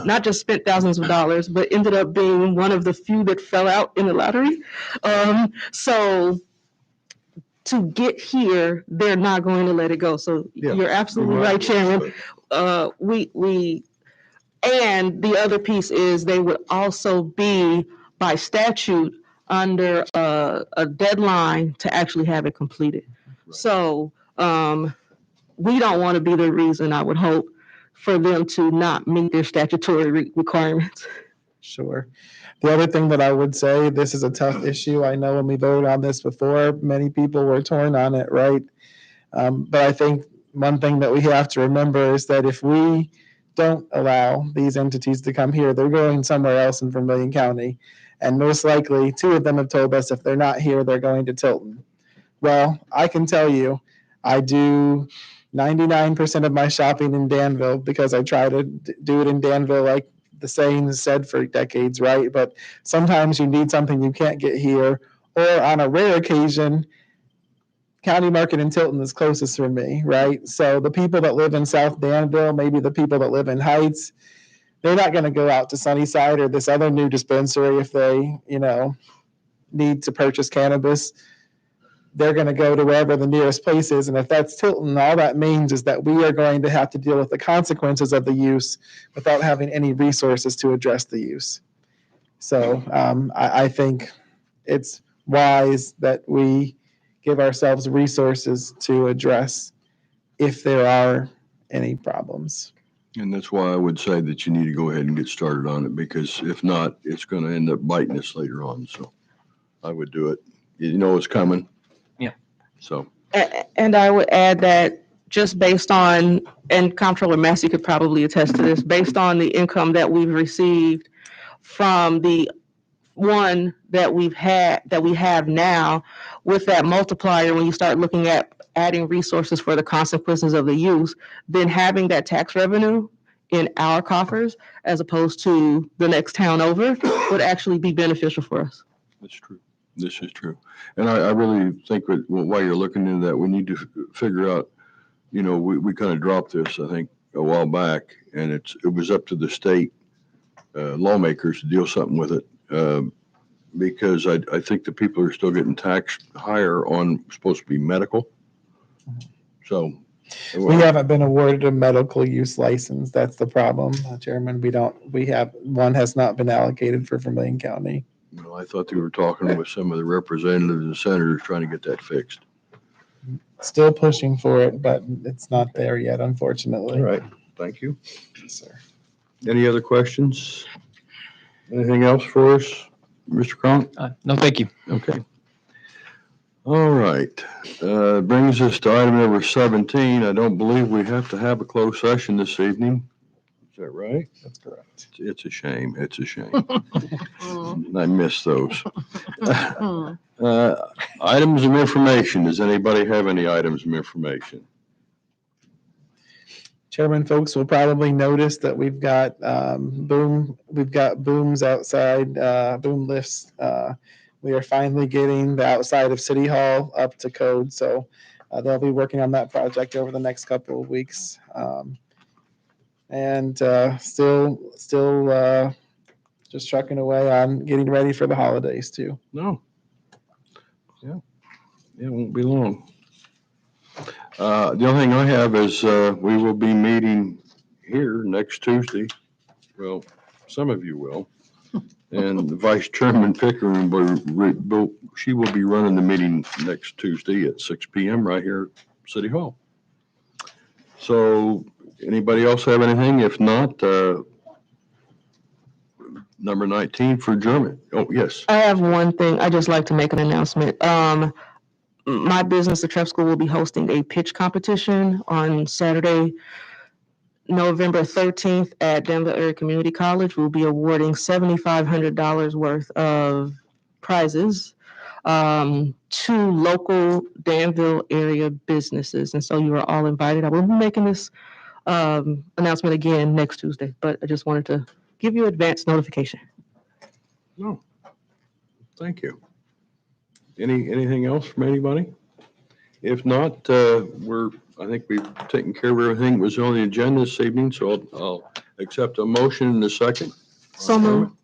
not just spent thousands of dollars, but ended up being one of the few that fell out in the lottery. So to get here, they're not going to let it go. So Yeah. you're absolutely right, Chairman. And the other piece is they would also be by statute under a deadline to actually have it completed. Right. So we don't want to be the reason, I would hope, for them to not meet their statutory requirements. Sure. The other thing that I would say, this is a tough issue. I know when we voted on this before, many people were torn on it, right? But I think one thing that we have to remember is that if we don't allow these entities to come here, they're going somewhere else in Vermilion County. And most likely, 2 of them have told us if they're not here, they're going to Tilton. Well, I can tell you, I do 99% of my shopping in Danville because I try to do it in Danville like the saying is said for decades, right? But sometimes you need something you can't get here, or on a rare occasion, County Market in Tilton is closest for me, right? So the people that live in South Danville, maybe the people that live in Heights, they're not going to go out to Sunnyside or this other new dispensary if they, need to purchase cannabis. They're going to go to wherever the nearest place is. And if that's Tilton, all that means is that we are going to have to deal with the consequences of the use without having any resources to address the use. So I think it's wise that we give ourselves resources to address if there are any problems. And that's why I would say that you need to go ahead and get started on it, because if not, it's going to end up biting us later on. So I would do it. You know it's coming. Yeah. So. And I would add that just based on, and Comptroller Massey could probably attest to this, based on the income that we've received from the one that we have now, with that multiplier, when you start looking at adding resources for the consequences of the use, then having that tax revenue in our coffers as opposed to the next town over would actually be beneficial for us. That's true. This is true. And I really think that while you're looking into that, we need to figure out, we kind of dropped this, I think, a while back, and it was up to the state lawmakers to deal something with it. Because I think the people are still getting taxed higher on supposed to be medical. So. We haven't been awarded a medical use license. That's the problem, Chairman. One has not been allocated for Vermilion County. I thought they were talking with some of the representatives and senators trying to get that fixed. Still pushing for it, but it's not there yet, unfortunately. All right. Thank you. Yes, sir. Any other questions? Anything else for us, Mr. Cronk? No, thank you. Okay. All right. Brings us to item number 17. I don't believe we have to have a closed session this evening. Is that right? That's correct. It's a shame. It's a shame. I miss those. Items of information. Does anybody have any items of information? Chairman, folks will probably notice that we've got booms outside, boom lifts. We are finally getting the outside of City Hall up to code. So they'll be working on that project over the next couple of weeks. And still just trucking away on getting ready for the holidays too. No. Yeah. It won't be long. The only thing I have is we will be meeting here next Tuesday Well, some of you will. And Vice Chairman Pickering, she will be running the meeting next Tuesday at 6 PM right here at City Hall. So anybody else have anything? If not, number 19 for German. Oh, yes. I have one thing. I just like to make an announcement. My business, the Trap School, will be hosting a pitch competition on Saturday, November 13th at Danville Area Community College. We'll be awarding $7,500 worth of prizes to local Danville area businesses. And so you are all invited. I will be making this announcement again next Tuesday, but I just wanted to give you advance notification. No. Thank you. Anything else from anybody? If not, I think we've taken care of everything that was on the agenda this evening, so I'll accept a motion in a second. So moved.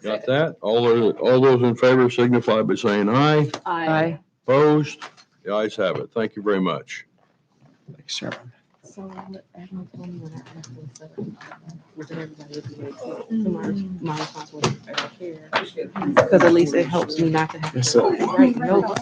Got that? All those in favor signify by saying aye. Aye. Opposed? The ayes have it. Thank you very much. Thanks, Chairman. So Admiral told me when I asked him, so was everybody my responsibility? I don't care. Because at least it helps me not to have Yes, to sir. write notes